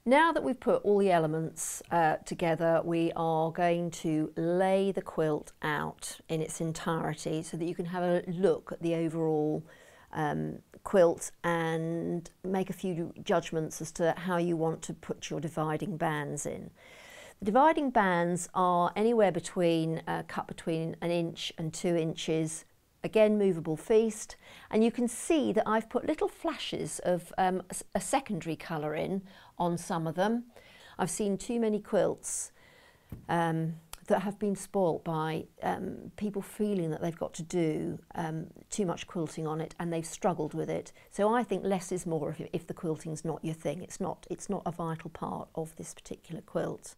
Now that we've put all the elements together, we are going to lay the quilt out in its entirety so that you can have a look at the overall quilt and make a few judgments as to how you want to put your dividing bands in. The dividing bands are anywhere between cut between 1 inch and 2 inches. Again, movable feast, and you can see that I've put little flashes of a secondary colour in on some of them. I've seen too many quilts that have been spoilt by people feeling that they've got to do too much quilting on it, and they've struggled with it. So I think less is more if the quilting's not your thing. It's not a vital part of this particular quilt.